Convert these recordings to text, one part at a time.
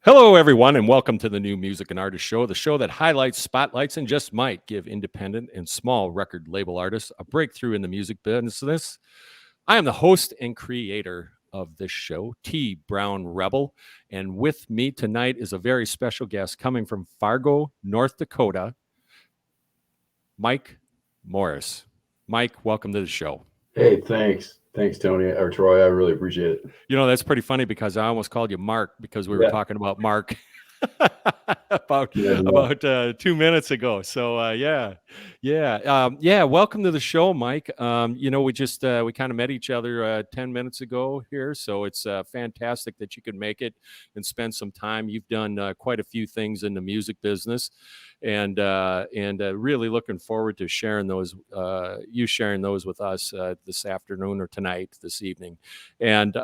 Hello, everyone, and welcome to the New Music and Artist Show, the show that highlights, spotlights, and just might give independent and small record label artists a breakthrough in the music business. I am the host and creator of this show, T. Brown Rebel, and with me tonight is a very special guest coming from Fargo, North Dakota, Mike Morse. Mike, welcome to the show. Hey, thanks. Thanks, Tony or Troy. I really appreciate it. You know, that's pretty funny because I almost called you Mark because we were Yeah. talking about Mark about Yeah, about 2 minutes ago. So Welcome to the show, Mike. We kind of met each other 10 minutes ago here, so it's fantastic that you could make it and spend some time. You've done quite a few things in the music business, and really looking forward to sharing those. You sharing those with us this afternoon or tonight, this evening. And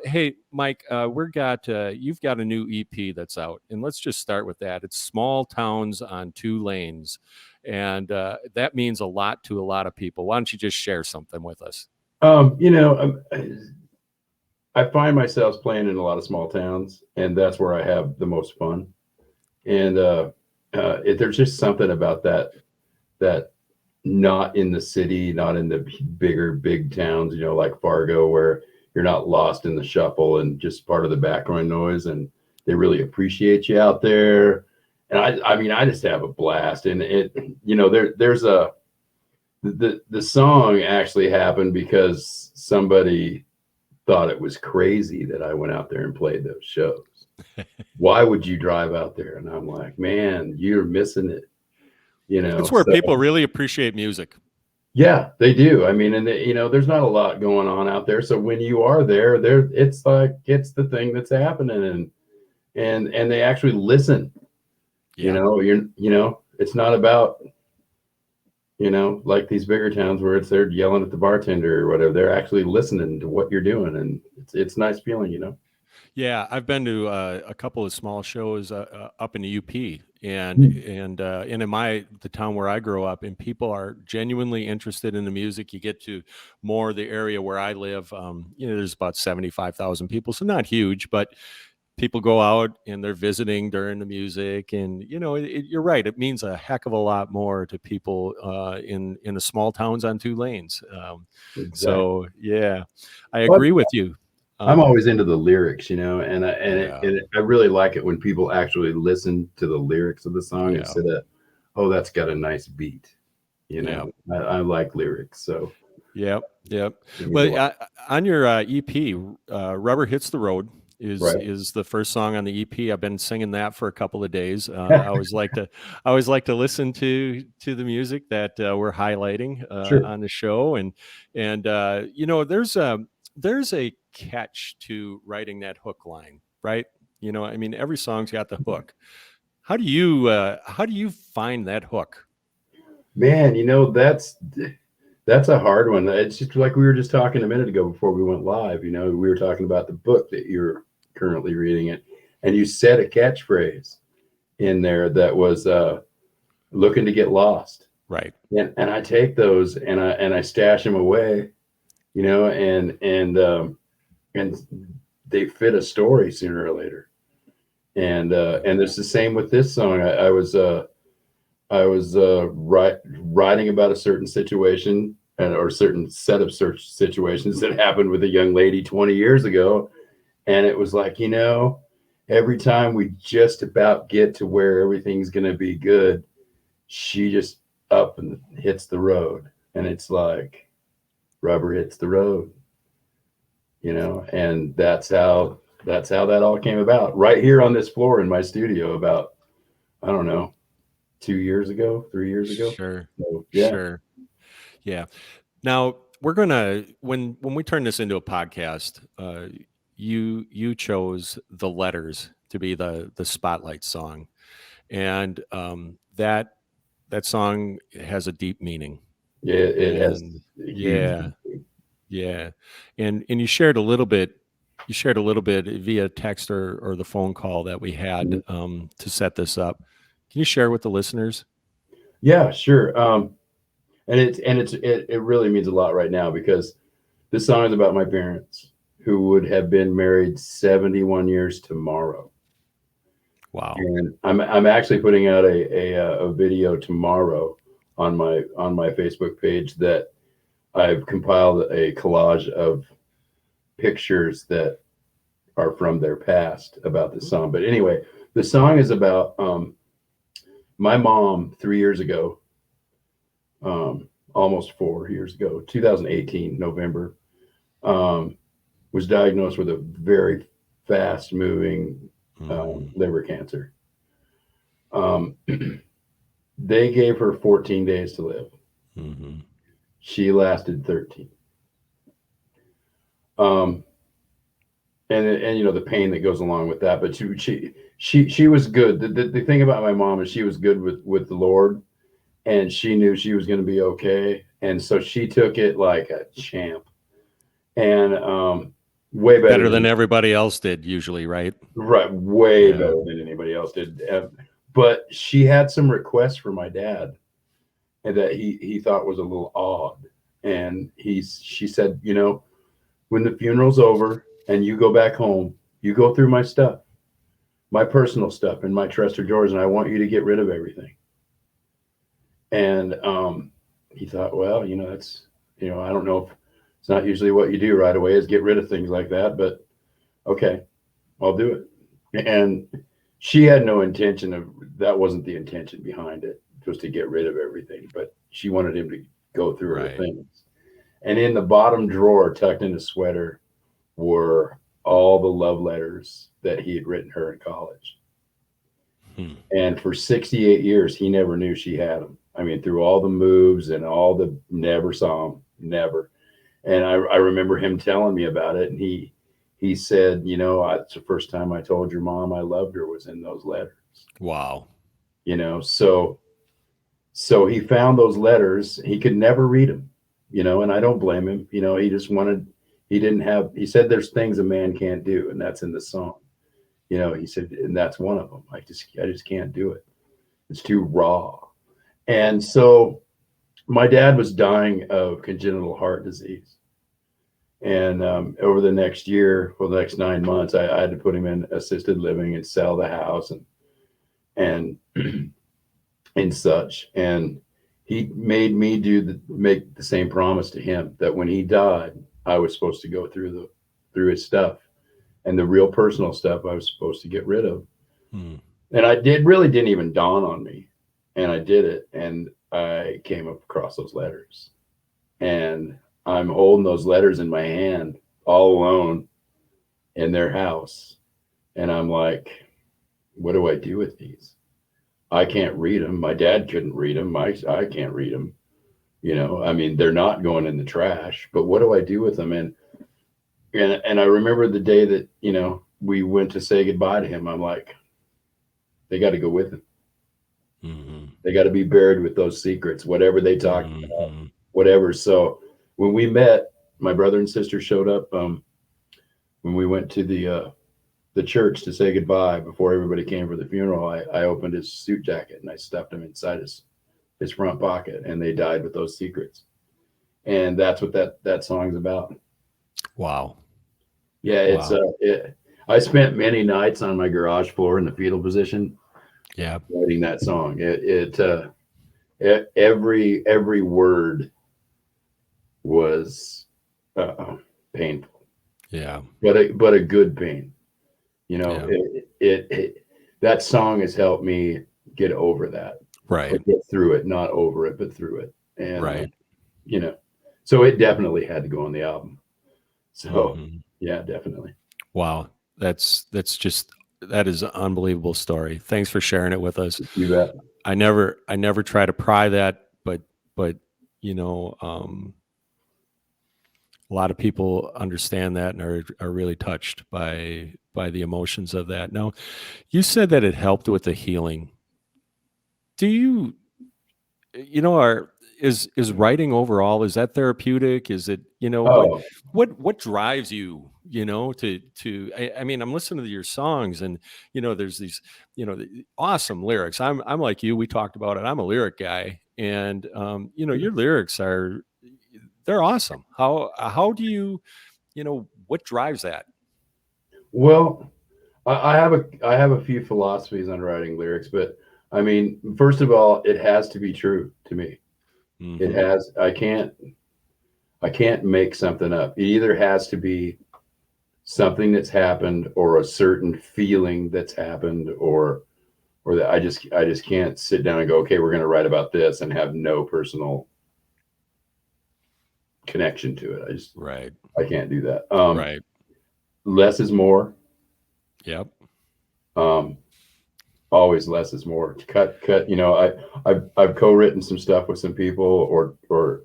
hey, Mike, you've got a new EP that's out, and let's just start with that. It's Small Towns on Two Lanes, and that means a lot to a lot of people. Why don't you just share something with us? Um, you know, um, I find myself playing in a lot of small towns, and that's where I have the most fun. And there's just something about that not in the city, not in the big towns, like Fargo, where you're not lost in the shuffle and just part of the background noise, and they really appreciate you out there. And I mean, I just have a blast. And there's the song actually happened because somebody thought it was crazy that I went out there and played those shows. Why would you drive out there? And I'm like, man, you're missing it. It's where people really appreciate music. Yeah, they do. I mean, and there's not a lot going on out there. So when you are there, it's like it's the thing that's happening, and they actually listen. Yeah. It's not about like these bigger towns where they're yelling at the bartender or whatever. They're actually listening to what you're doing, and it's a nice feeling. Yeah, I've been to a couple of small shows up in the UP, and in the town where I grew up, and people are genuinely interested in the music. You get to more the area where I live. There's about 75,000 people, so not huge, but people go out and they're visiting during the music, and you're right. It means a heck of a lot more to people in the small towns on two lanes. Exactly. So yeah, I agree with you. I'm always into the lyrics, and I really like it when people actually listen to the lyrics of the song instead of, oh, that's got a nice beat. I like lyrics. So yep. Well, on your EP, "Rubber Hits the Road" is the first song on the EP. I've been singing that for a couple of days. I always like to listen to the music that we're highlighting on the show, and there's a catch to writing that hook line, right? I mean, every song's got the hook. How do you find that hook? Man, that's a hard one. It's just like we were just talking a minute ago before we went live. We were talking about the book that you're currently reading it, and you said a catchphrase in there that was looking to get lost. Right. And I take those and I stash them away, and they fit a story sooner or later. And it's the same with this song. I was writing about a certain situation or a certain set of situations that happened with a young lady 20 years ago. And it was like, every time we just about get to where everything's going to be good, she just up and hits the road. And it's like rubber hits the road, and that's how that all came about right here on this floor in my studio about, I don't know, 3 years ago. Sure. So, yeah. Sure. Yeah. Now we're gonna when we turn this into a podcast, you chose The Letters to be the spotlight song, and that song has a deep meaning. Yeah, it has. Yeah, and you shared a little bit. You shared a little bit via text or the phone call that we had to set this up. Can you share with the listeners? Yeah, sure. And it really means a lot right now because this song is about my parents who would have been married 71 years tomorrow. Wow. And I'm actually putting out a video tomorrow on my Facebook page that I've compiled a collage of pictures that are from their past about the song. But anyway, the song is about my mom 3 years ago, almost 4 years ago, 2018, November, was diagnosed with a very fast moving liver cancer. Um, they gave her 14 days to live. Mm-hmm. She lasted 13. Um, and you know the pain that goes along with that. But she was good. The thing about my mom is she was good with the Lord, and she knew she was going to be okay, and so she took it like a champ, and way better Better than than everybody else did usually, right? right, way Yeah. better than anybody else did. But she had some requests for my dad, and that he thought was a little odd, and she said, you know, when the funeral's over and you go back home, you go through my stuff, my personal stuff, and my dresser drawers, and I want you to get rid of everything. And he thought, well, you know, that's, you know, I don't know if it's not usually what you do right away is get rid of things like that, but okay, I'll do it. And she had no intention of that, wasn't the intention behind it, just to get rid of everything, but she wanted him to go through her Right. things. And in the bottom drawer, tucked in his sweater, were all the love letters that he had written her in college. Hmm. And for 68 years, he never knew she had them. I mean, through all the moves and all the never saw him, never. And I remember him telling me about it. And he said, you know, it's the first time I told your mom I loved her was in those letters. Wow. You know, so he found those letters. He could never read them, you know, and I don't blame him. You know, he just wanted, he didn't have, he said there's things a man can't do, and that's in the song. You know, he said, and that's one of them. I just can't do it. It's too raw. And so my dad was dying of congenital heart disease. And over the next year, for the next 9 months, I had to put him in assisted living and sell the house and and such. And he made me make the same promise to him that when he died, I was supposed to go through his stuff, and the real personal stuff I was supposed to get rid of. Hmm. And I didn't even dawn on me, and I did it, and I came across those letters, and I'm holding those letters in my hand all alone in their house, and I'm like, what do I do with these? I can't read them. My dad couldn't read them. I can't read them. You know, I mean, they're not going in the trash, but what do I do with them? And I remember the day that, you know, we went to say goodbye to him. I'm like, they got to go with him. Mm-hmm. They got to be buried with those secrets, whatever they talked about, Mm-hmm. whatever. So when we met, my brother and sister showed up when we went to the church to say goodbye before everybody came for the funeral. I opened his suit jacket and I stuffed him inside his front pocket, and they died with those secrets. And that's what that song's about. Wow. Yeah, it's Wow. I spent many nights on my garage floor in the fetal position Yeah. writing that song. Every word was painful, Yeah. but a good pain. You know, Yeah. that song has helped me get over that, or Right. get through it, not over it, but through it. And Right. you know, so it definitely had to go on the album. So Mm-hmm. yeah, definitely. Wow. That is an unbelievable story. Thanks for sharing it with us. You bet. I never try to pry that, but you know, a lot of people understand that and are really touched by the emotions of that. Now, you said that it helped with the healing. Do you, you know, is writing overall, is that therapeutic? Is it, you know, Oh, what drives you, you know, I mean, I'm listening to your songs and, you know, there's these, you know, awesome lyrics. I'm like you, we talked about it. I'm a lyric guy, and you know, your lyrics they're awesome. How do you, you know, what drives that? well, I have a few philosophies on writing lyrics, but I mean, first of all, it has to be true to me. It Hmm. has. I can't make something up. It either has to be something that's happened or a certain feeling that's happened or that I just can't sit down and go, okay, we're going to write about this and have no personal connection to it. Right. I can't do that. Right. Less is more. Yep. Um, always less is more. Cut. You know, I've co-written some stuff with some people or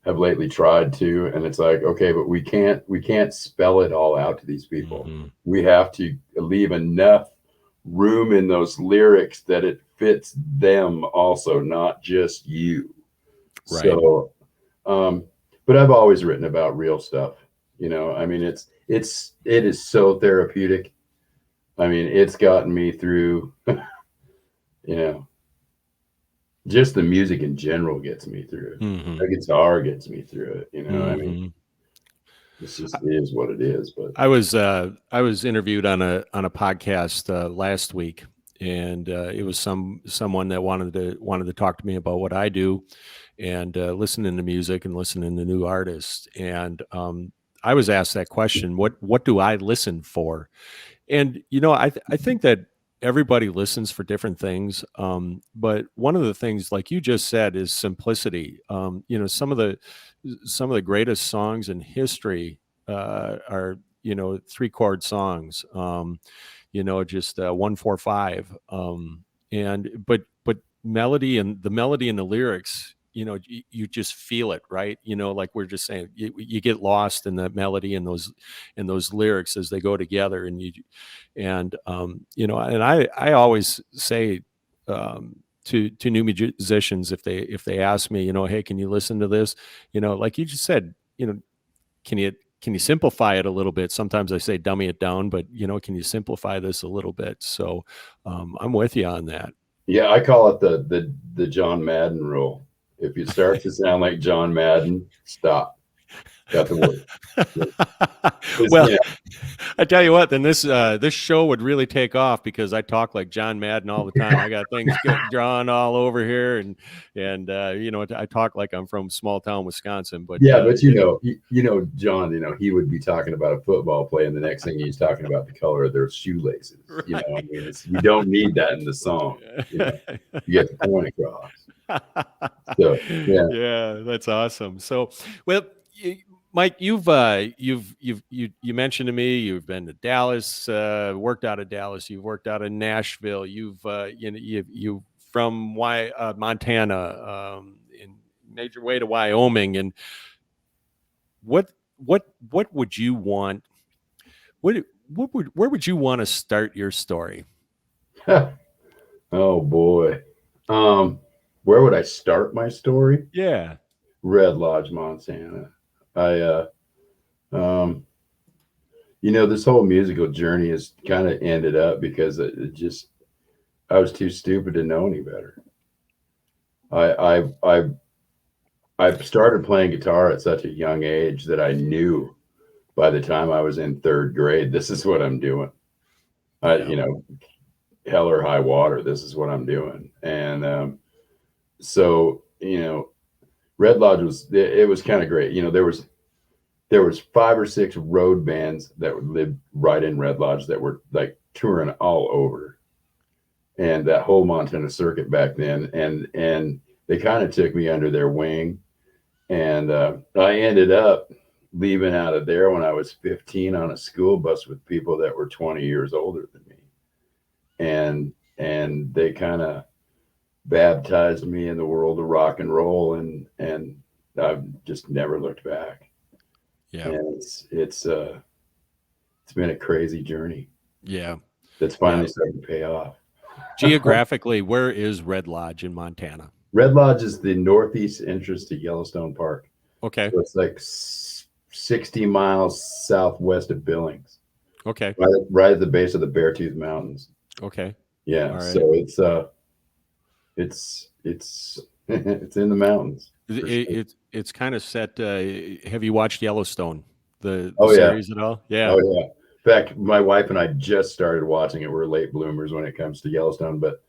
have lately tried to, and it's like, okay, but we can't spell it all out to these people. Hmm. We have to leave enough room in those lyrics that it fits them also, not just you. Right. So, um, but I've always written about real stuff. You know, I mean, it is so therapeutic. I mean, it's gotten me through. You know, just the music in general gets me through it. Hmm. The guitar gets me through it. You know, I mean, Hmm. it's just it is what it is. But I was interviewed on a podcast last week, and it was someone that wanted to talk to me about what I do, and listening to music and listening to new artists. And I was asked that question: what do I listen for? And I think that everybody listens for different things. But one of the things, like you just said, is simplicity. Some of the greatest songs in history are three chord songs. Just 1 4 5. And but melody and the lyrics. You just feel it, right? Like we're just saying, you get lost in the melody and those lyrics as they go together, and I always say to new musicians, if they ask me, hey, can you listen to this? Like you just said, can you simplify it a little bit? Sometimes I say dummy it down, but can you simplify this a little bit? So I'm with you on that. yeah, I call it the John Madden rule. If it starts to sound like John Madden, stop. Got the word. Well, Yeah, I tell you what, then this show would really take off because I talk like John Madden all the time. I got things drawn all over here, and I talk like I'm from small town Wisconsin. But yeah, but you know, John, you know, he would be talking about a football play, and the next thing he's talking about the color of their shoelaces. You know, I right. mean, you don't need that in the song. You know, you get the point across. So yeah, Yeah, that's awesome. So, well, Mike, you mentioned to me you've been to Dallas, worked out of Dallas, you've worked out of Nashville, you from Montana, and made your way to Wyoming, and what would you want? What where would you want to start your story? oh boy, um, where would I start my story? Yeah. Red Lodge, Montana. I um, you know, this whole musical journey has kind of ended up because it just I was too stupid to know any better. I I I I started playing guitar at such a young age that I knew by the time I was in third grade, this is what I'm doing. Yeah. You know, hell or high water, this is what I'm doing. And so, you know, Red Lodge it was kind of great. You know, there was 5 or 6 road bands that would live right in Red Lodge that were like touring all over, and that whole Montana circuit back then. And they kind of took me under their wing, and I ended up leaving out of there when I was 15 on a school bus with people that were 20 years older than me, and they kind of baptized me in the world of rock and roll, and I've just never looked back. Yeah. And it's been a crazy journey Yeah. that's Yeah. finally starting to pay off. Geographically, where is Red Lodge in Montana? Red Lodge is the northeast entrance to Yellowstone Park. Okay. So it's like 60 miles southwest of Billings, Okay. right at the base of the Beartooth Mountains. Okay. Yeah, All right. so it's it's in the mountains for sure. It's kind of set. Have you watched Yellowstone, the Oh yeah, series at all? Yeah. oh yeah. fact, my wife and I just started watching it. We're late bloomers when it comes to Yellowstone, but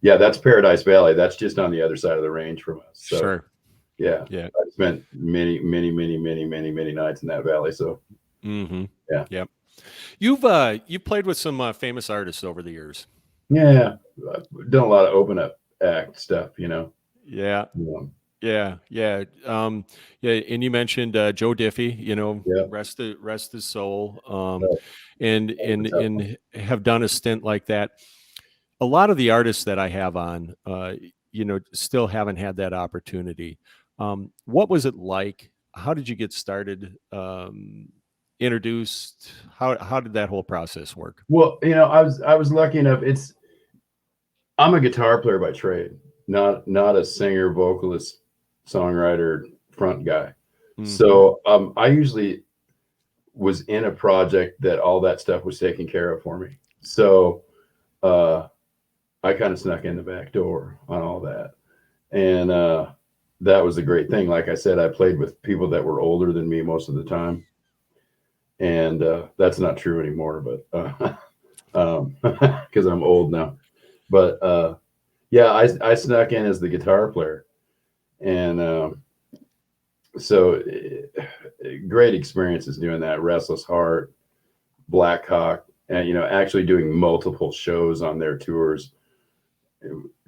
yeah, that's Paradise Valley. That's just on the other side of the range from us. So Sure. yeah, Yeah. I spent many nights in that valley. So Mm-hmm. yeah, Yep. You've played with some famous artists over the years. yeah, I've done a lot of open up act stuff. Yeah. Yeah, Yeah. Yeah. And you mentioned Joe Diffie. yeah. Rest his soul. That And have done a stint like that. A lot of the artists that I have on, still haven't had that opportunity. What was it like? How did you get started? Introduced? How did that whole process work? Well, I was lucky enough. I'm a guitar player by trade, not a singer, vocalist, songwriter, front guy. Mm-hmm. So I usually was in a project that all that stuff was taken care of for me. So I kind of snuck in the back door on all that, and that was a great thing. Like I said, I played with people that were older than me most of the time, and that's not true anymore. But because I'm old now. But yeah, I snuck in as the guitar player, and so great experiences doing that. Restless Heart, Black Hawk, and actually doing multiple shows on their tours.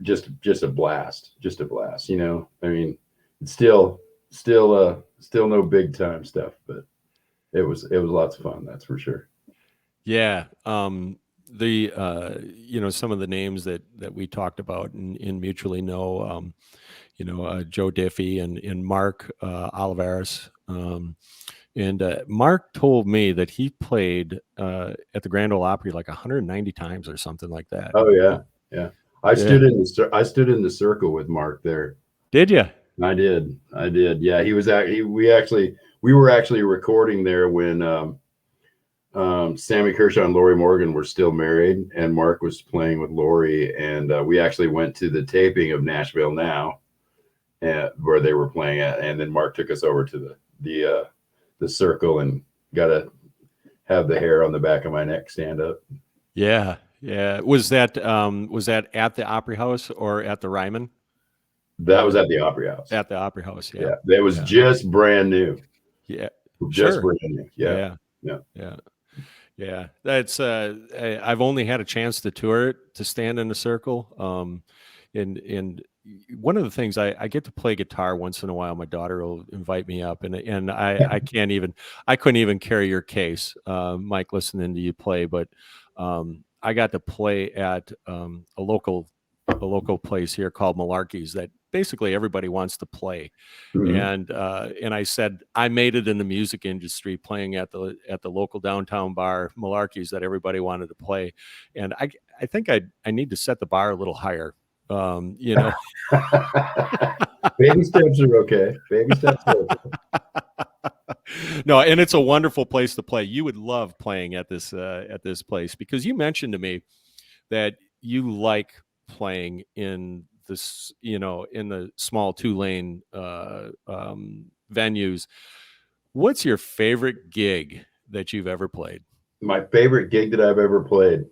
Just a blast, just a blast. I mean, it's still no big time stuff, but it was lots of fun. That's for sure. Yeah. The some of the names that we talked about and mutually know, Joe Diffie and Mark Olivares. And Mark told me that he played at the Grand Ole Opry like 190 times or something like that. Oh yeah, yeah. I Yeah. stood in the circle with Mark there. Did you? I did. Yeah, he was actually we were actually recording there when Sammy Kershaw and Lori Morgan were still married, and Mark was playing with Lori, and we actually went to the taping of Nashville Now, where they were playing at, and then Mark took us over to the circle and got to have the hair on the back of my neck stand up. Yeah. Yeah. Was that at the Opry House or at the Ryman? That was at the Opry House. At the Opry House, yeah. Yeah, that was just brand new. Yeah. Just Sure. brand new. Yeah. Yeah. That's I've only had a chance to tour it, to stand in a circle. And one of the things I get to play guitar once in a while. My daughter will invite me up, and I couldn't even carry your case, Mike, listening to you play. But I got to play at a local place here called Malarkey's that basically everybody wants to play. Mm-hmm. And I said I made it in the music industry playing at the local downtown bar Malarkey's that everybody wanted to play. And I think I need to set the bar a little higher. Baby steps are okay. Baby steps are okay. No, and it's a wonderful place to play. You would love playing at this place, because you mentioned to me that you like playing in this, in the small 2-lane venues. What's your favorite gig that you've ever played? My favorite gig that I've ever played.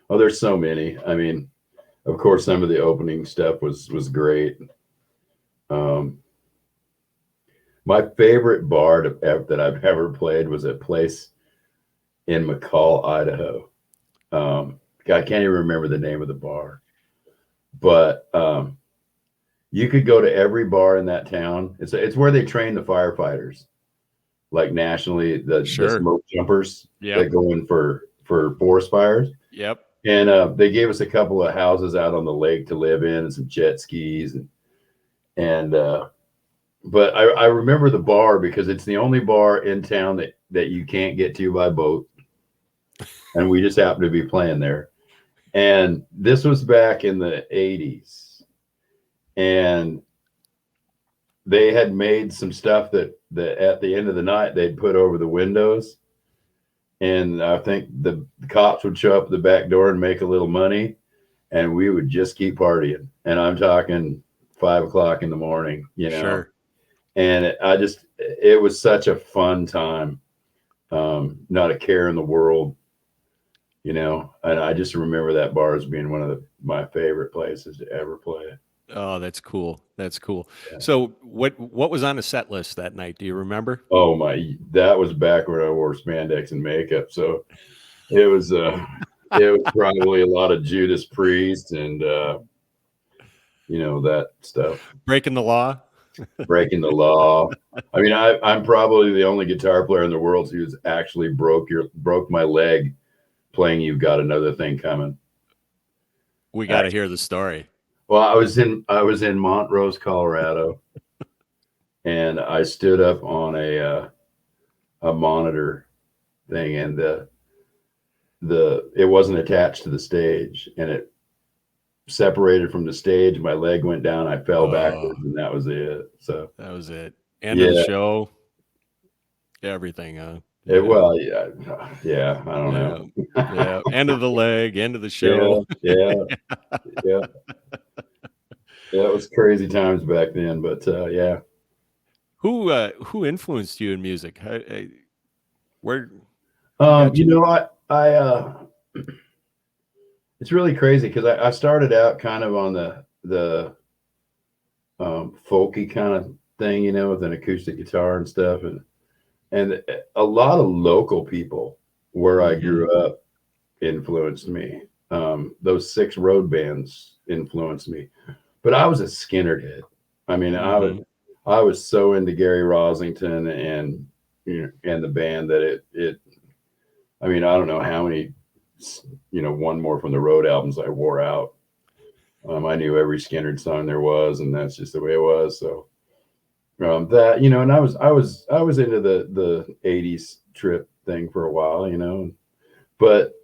Oh, there's so many. I mean, of course, some of the opening stuff was great. My favorite bar that I've ever played was a place in McCall, Idaho. I can't even remember the name of the bar, but you could go to every bar in that town. It's where they train the firefighters, like nationally, the smoke jumpers that go in for forest fires. Yep. And they gave us a couple of houses out on the lake to live in, and some jet skis, but I remember the bar because it's the only bar in town that you can't get to by boat, and we just happened to be playing there. And this was back in the 80s, and they had made some stuff that at the end of the night they'd put over the windows, and I think the cops would show up at the back door and make a little money, and we would just keep partying. And I'm talking 5 o'clock in the morning, Sure. And it was such a fun time. not a care in the world, you know. And I just remember that bar as being one of my favorite places to ever play. Oh, that's cool. That's cool. Yeah. So what was on the set list that night? Do you remember? Oh my, that was back when I wore spandex and makeup. So it was it was probably a lot of Judas Priest and you know, that stuff. Breaking the Law? Breaking the law. I mean, I'm probably the only guitar player in the world who's actually broke my leg playing "You've Got Another Thing Coming." We got to hear the story. Well, I was in Montrose, Colorado, and I stood up on a monitor thing, and the it wasn't attached to the stage, and it separated from the stage. My leg went down. I fell backwards, and that was it. So that was it. End of the show. Everything. Yeah. Well, yeah. I don't know. Yeah. End of the leg. End of the show. Yeah. Yeah, it was crazy times back then, but yeah. Who influenced you in music? Where? You know, I it's really crazy because I started out kind of on the folky kind of thing, you know, with an acoustic guitar and stuff, and a lot of local people where I grew up influenced me. Those 6 road bands influenced me, but I was a Skinner kid. I mean, I was so into Gary Rosington and and the band that it. I mean, I don't know how many, One More from the Road albums I wore out. I knew every Skinner song there was, and that's just the way it was. So that, and I was into the '80s trip thing for a while, but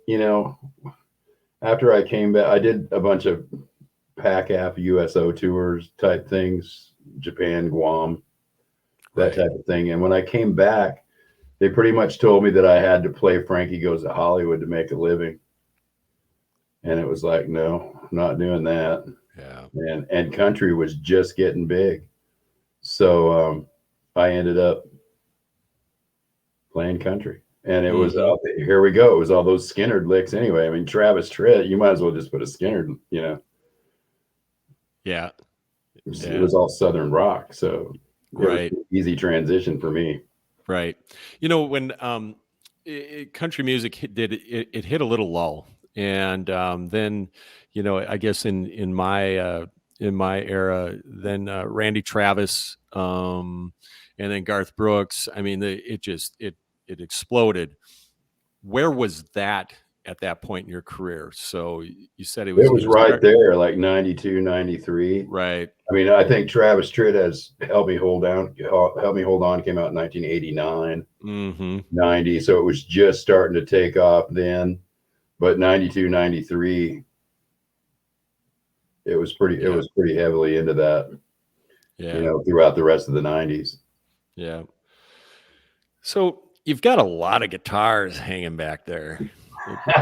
after I came back, I did a bunch of PAC-AF USO tours type things, Japan, Guam, that type of thing. And when I came back, they pretty much told me that I had to play Frankie Goes to Hollywood to make a living. And it was like, no, I'm not doing that. Yeah. And country was just getting big. So I ended up playing country. And it was, here we go. It was all those Skinner licks anyway. I mean, Travis Tritt, you might as well just put a Skinner, Yeah. It was all Southern rock. So right. Easy transition for me. Right. When country music it hit a little lull, and then I guess in my era, then Randy Travis, and then Garth Brooks. I mean, it exploded. Where was that at that point in your career? So you said it was right there, like 92, 93. Right. I mean, I think Travis Tritt has Help Me Hold On came out in 1989, 90. So it was just starting to take off then, but 92, 93, it was pretty heavily into that, throughout the rest of the 90s. Yeah. So you've got a lot of guitars hanging back there.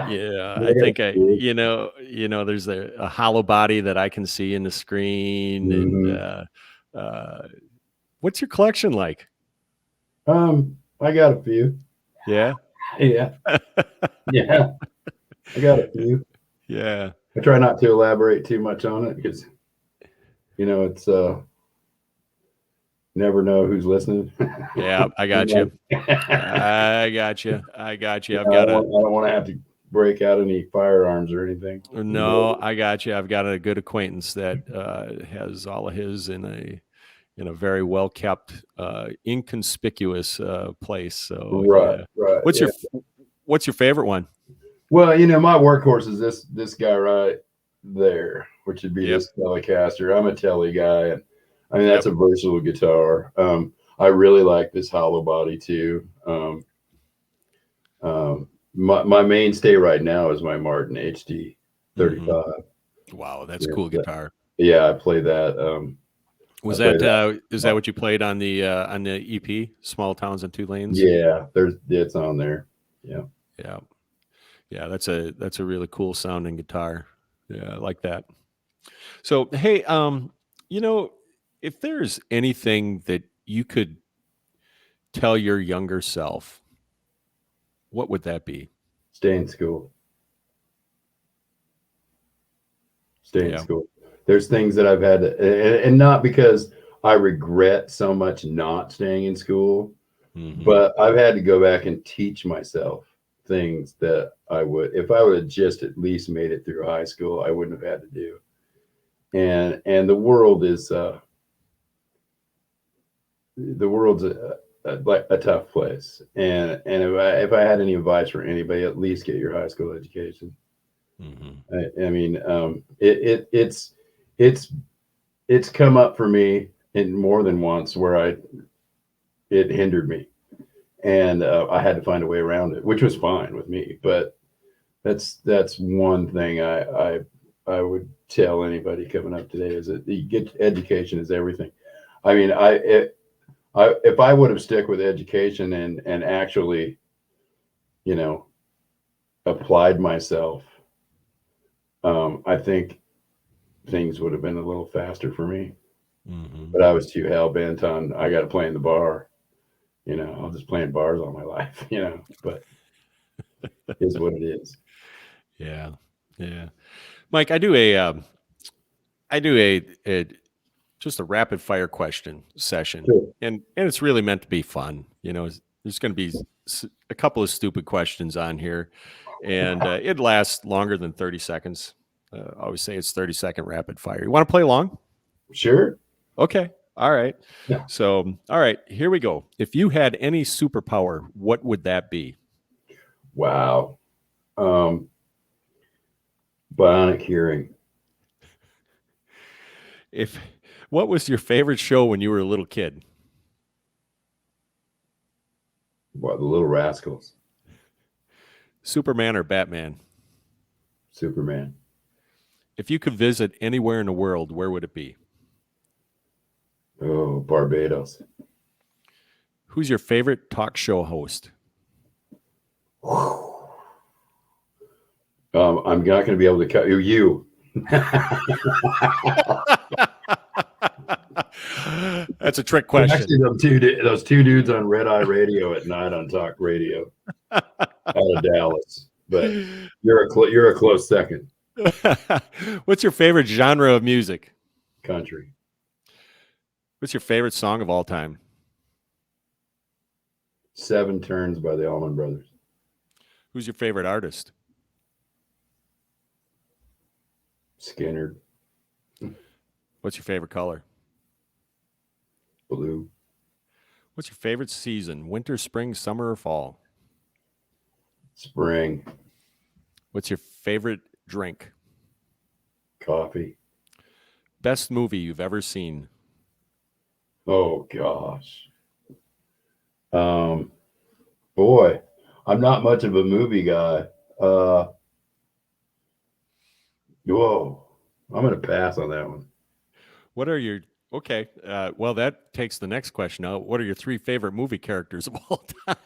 Yeah, I think there's a hollow body that I can see in the screen. And what's your collection like? I got a few. Yeah. Yeah. Yeah. I got a few. Yeah. I try not to elaborate too much on it because, it's never know who's listening. Yeah, I got you. I got you. I don't want to have to break out any firearms or anything. No, I got you. I've got a good acquaintance that has all of his in a very well kept, inconspicuous place. So right. What's your favorite one? Well, my workhorse is this guy right there, which would be this Telecaster. I'm a Tele guy, and I mean that's a versatile guitar. I really like this hollow body too. My mainstay right now is my Martin HD 35. Wow, that's a cool guitar. Yeah, I play that. Is that what you played on the EP, Small Towns and Two Lanes? Yeah, it's on there. Yeah. Yeah, that's a really cool sounding guitar. Yeah, I like that. So, hey, if there's anything that you could tell your younger self What would that be? Stay in school. Stay in Yeah. school. There's things that I've had to, and not because I regret so much not staying in school, Hmm. but I've had to go back and teach myself things that I would, if I would have just at least made it through high school, I wouldn't have had to do. And the world's like a tough place. And if I had any advice for anybody, at least get your high school education. Hmm. I mean, it's come up for me in more than once where it hindered me, and I had to find a way around it, which was fine with me. But that's one thing I would tell anybody coming up today is that the get education is everything. I mean, if I would have stuck with education and actually, you know, applied myself, I think things would have been a little faster for me. Hmm. But I was too hell bent on I got to play in the bar. I'll just play in bars all my life. But is what it is. Yeah. Yeah. Mike, I do a just a rapid fire question session, Sure. and it's really meant to be fun. There's going to be a couple of stupid questions on here, and it lasts longer than 30 seconds. I always say it's 30-second rapid fire. You want to play along? Sure. Okay. All right. Yeah. So, all right, here we go. If you had any superpower, what would that be? Wow. Um, bionic hearing. If What was your favorite show when you were a little kid? What, the Little Rascals. Superman or Batman? Superman. If you could visit anywhere in the world, where would it be? Oh, Barbados. Who's your favorite talk show host? I'm not going to be able to cut you. That's a trick question. Actually, those two dudes on Red Eye Radio at night on Talk Radio out of Dallas. But you're a close second. What's your favorite genre of music? Country. What's your favorite song of all time? 7 Turns by the Allman Brothers. Who's your favorite artist? Skinner. What's your favorite color? Blue. What's your favorite season? Winter, spring, summer, or fall? Spring. What's your favorite drink? Coffee. Best movie you've ever seen? Oh gosh. Boy, I'm not much of a movie guy. Whoa, I'm gonna pass on that one. What are your Okay? Well, that takes the next question out. What are your 3 favorite movie characters of all time?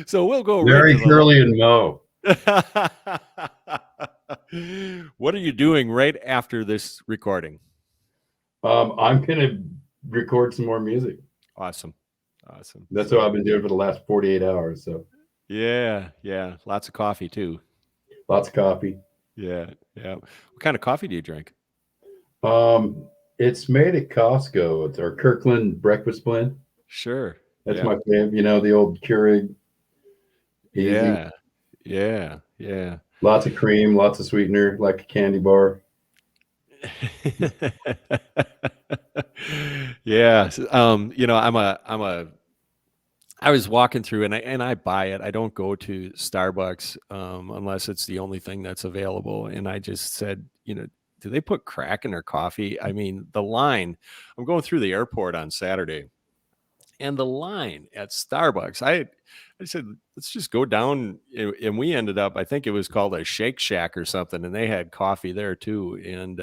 So we'll go Mary, right to Shirley, and Mo. What are you doing right after this recording? I'm gonna record some more music. Awesome. That's what I've been doing for the last 48 hours. So Yeah. Lots of coffee too. lots of coffee. Yeah. What kind of coffee do you drink? It's made at Costco. It's our Kirkland breakfast blend. Sure. That's my favorite. The old Keurig. Easy. Yeah. Lots of cream, lots of sweetener, like a candy bar. Yeah. I was walking through and I buy it. I don't go to Starbucks unless it's the only thing that's available. And I just said, do they put crack in their coffee? I mean, the line, I'm going through the airport on Saturday and the line at Starbucks, I said, let's just go down. And we ended up, I think it was called a Shake Shack or something. And they had coffee there too. And,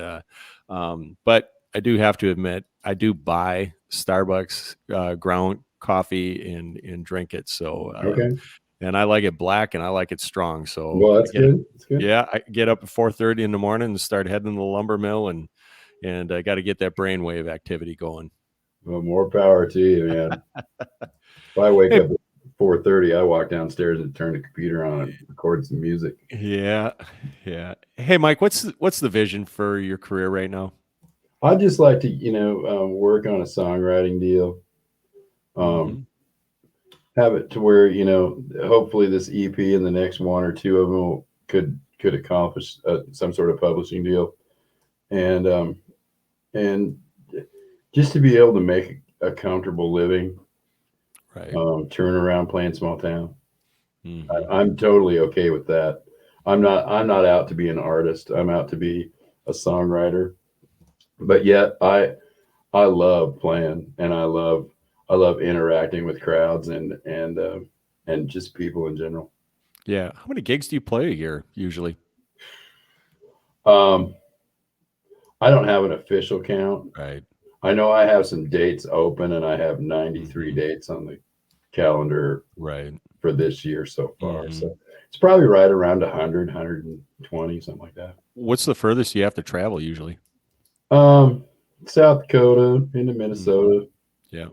but I do have to admit, I do buy Starbucks ground coffee and drink it. So, Okay. and I like it black and I like it strong. So Well, that's good. That's good. Yeah, I get up at 4:30 in the morning and start heading to the lumber mill and I got to get that brainwave activity going. Well, more power to you, man. If I wake up at 4:30, I walk downstairs and turn the computer on and record some music. Yeah, yeah. Hey, Mike, what's the vision for your career right now? I'd just like to, work on a songwriting deal. Um, Hmm. have it to where, hopefully this EP and the next one or two of them could accomplish some sort of publishing deal, and and just to be able to make a comfortable living, Right. turn around playing small town. Hmm. I'm totally okay with that. I'm not out to be an artist. I'm out to be a songwriter. But yet I love playing, and I love interacting with crowds and just people in general. Yeah. How many gigs do you play a year usually? Um, I don't have an official count. Right. I know I have some dates open, and I have 93 Hmm. dates on the calendar Right. for this year so far. Hmm. So it's probably right around 100, 120, something like that. What's the furthest you have to travel usually? Um, South Dakota into Hmm. Minnesota, Yeah.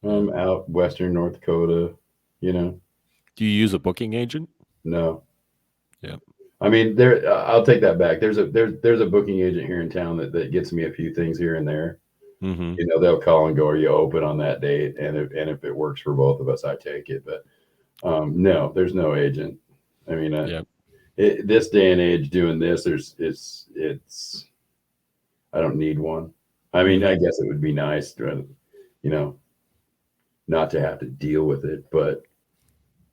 Yeah. out western North Dakota, you know. Do you use a booking agent? No. Yeah. I mean, there. I'll take that back. There's a booking agent here in town that gets me a few things here and there. Hmm. They'll call and go, "Are you open on that date?" And if it works for both of us, I take it. But no, there's no agent. I mean, Yeah. this day and age, doing this, it's. I don't need one. I mean, I Hmm. guess it would be nice to, you know, not to have to deal with it, but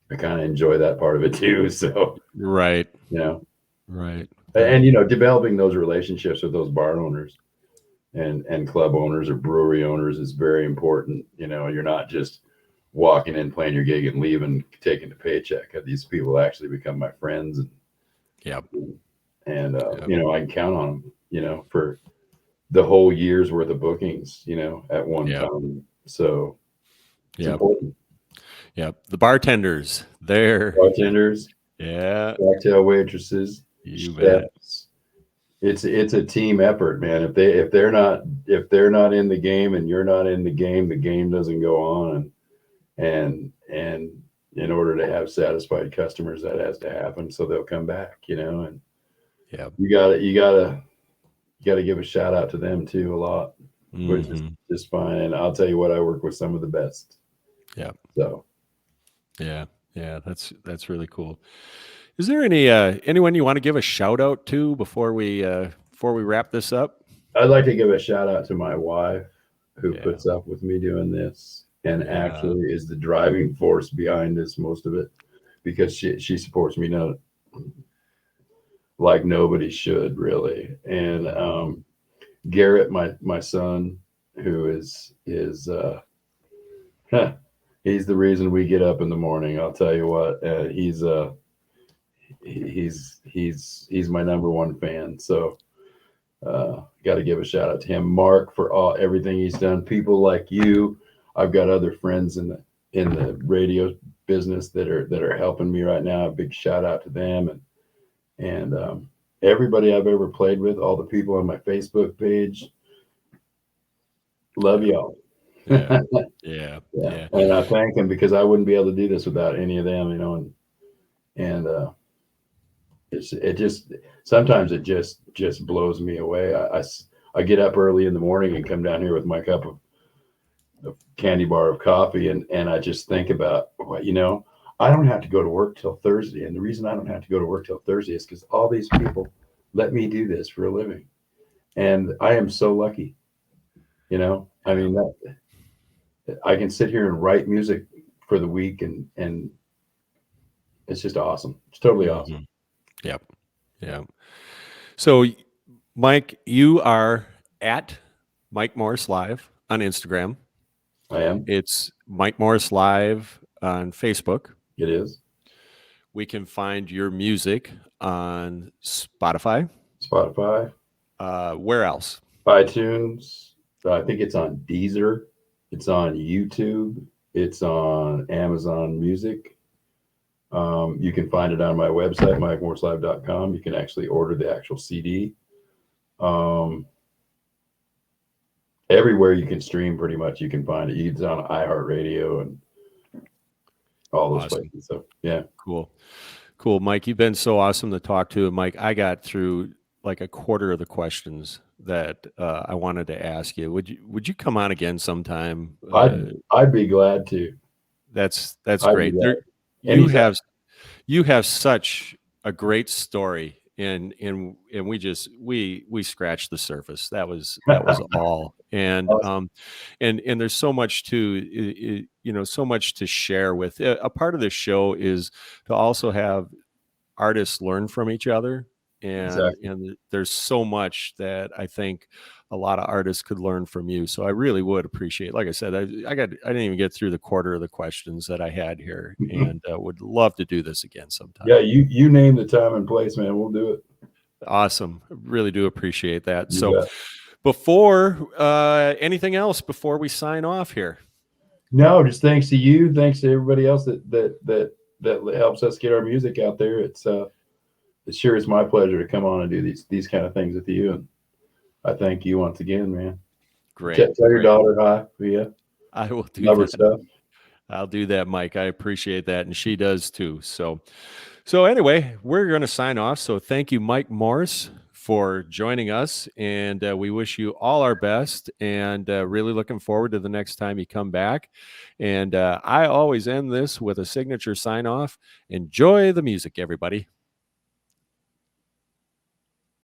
I kind of enjoy that part of it too. So, Right. you know, Right. Yeah. and developing those relationships with those bar owners and club owners or brewery owners is very important. You're not just walking in, playing your gig, and leaving, taking the paycheck. These people actually become my friends, Yeah. Yeah. I can count on them. For the whole year's worth of bookings. At one Yeah. time. So it's Yeah. important. Yeah. The bartenders, they're Bartenders, yeah, cocktail waitresses, you bet. chefs. It's a team effort, man. If they're not in the game and you're not in the game doesn't go on. And in order to have satisfied customers, that has to happen. So they'll come back, and Yeah. you gotta give a shout out to them too a lot, which is Hmm. just fine. And I'll tell you what, I work with some of the best. Yeah. So Yeah. Yeah. That's really cool. Is there anyone you want to give a shout out to before we wrap this up? I'd like to give a shout out to my wife, who Yeah. puts up with me doing this and Yeah. actually is the driving force behind this, most of it, because she supports me not like nobody should, really. And Hmm. Garrett, my son, who is he's the reason we get up in the morning. I'll tell you what, he's my number one fan. So got to give a shout out to him, Mark, for everything he's done. People like you, I've got other friends in the radio business that are helping me right now. A big shout out to them, and everybody I've ever played with, all the people on my Facebook page. Love Yeah. y'all. Yeah. Yeah. Yeah, Yeah. and I thank them because I wouldn't be able to do this without any of them. And it just sometimes it just blows me away. I get up early in the morning and come down here with my cup of candy bar of coffee, and I just think about, well, I don't have to go to work till Thursday, and the reason I don't have to go to work till Thursday is because all these people let me do this for a living, and I am so lucky. I Yeah. mean, that I can sit here and write music for the week, and it's just awesome. It's totally awesome. Hmm. Yep. Yeah. So, Mike, you are at Mike Morse Live on Instagram. I am. It's Mike Morse Live on Facebook. It is. We can find your music on Spotify. Spotify, Where else? iTunes. I think it's on Deezer. It's on YouTube. It's on Amazon Music. You can find it on my website, mikemorselive.com. You can actually order the actual CD. Um, Everywhere you can stream, pretty much, you can find it. It's on iHeartRadio, and all those Awesome. places. So yeah. Cool, Mike. You've been so awesome to talk to. Mike, I got through like a quarter of the questions that I wanted to ask you. Would you come on again sometime? I'd be glad to. That's I'd be great. glad. You Anytime. have you have such a great story, and we scratched the surface. That was all. And Awesome. and there's so much to so much to share with. A part of this show is to also have artists learn from each other, Exactly. and there's so much that I think a lot of artists could learn from you. So I really would appreciate, like I said, I didn't even get through the quarter of the questions that I had here, and would love to do this again sometime. Yeah, you name the time and place, man. We'll do it. Awesome. Really do appreciate that. You So bet. before anything else, before we sign off here. No, just thanks to you. Thanks to everybody else that helps us get our music out there. It sure is my pleasure to come on and do these kind of things with you. And I thank you once again, man. Great. Tell your Great. daughter hi. Yeah. I will do Love her that. stuff. I'll do that, Mike. I appreciate that, and she does too. So anyway, we're going to sign off. So thank you, Mike Morse, for joining us, and we wish you all our best. And really looking forward to the next time you come back. And I always end this with a signature sign off. Enjoy the music, everybody.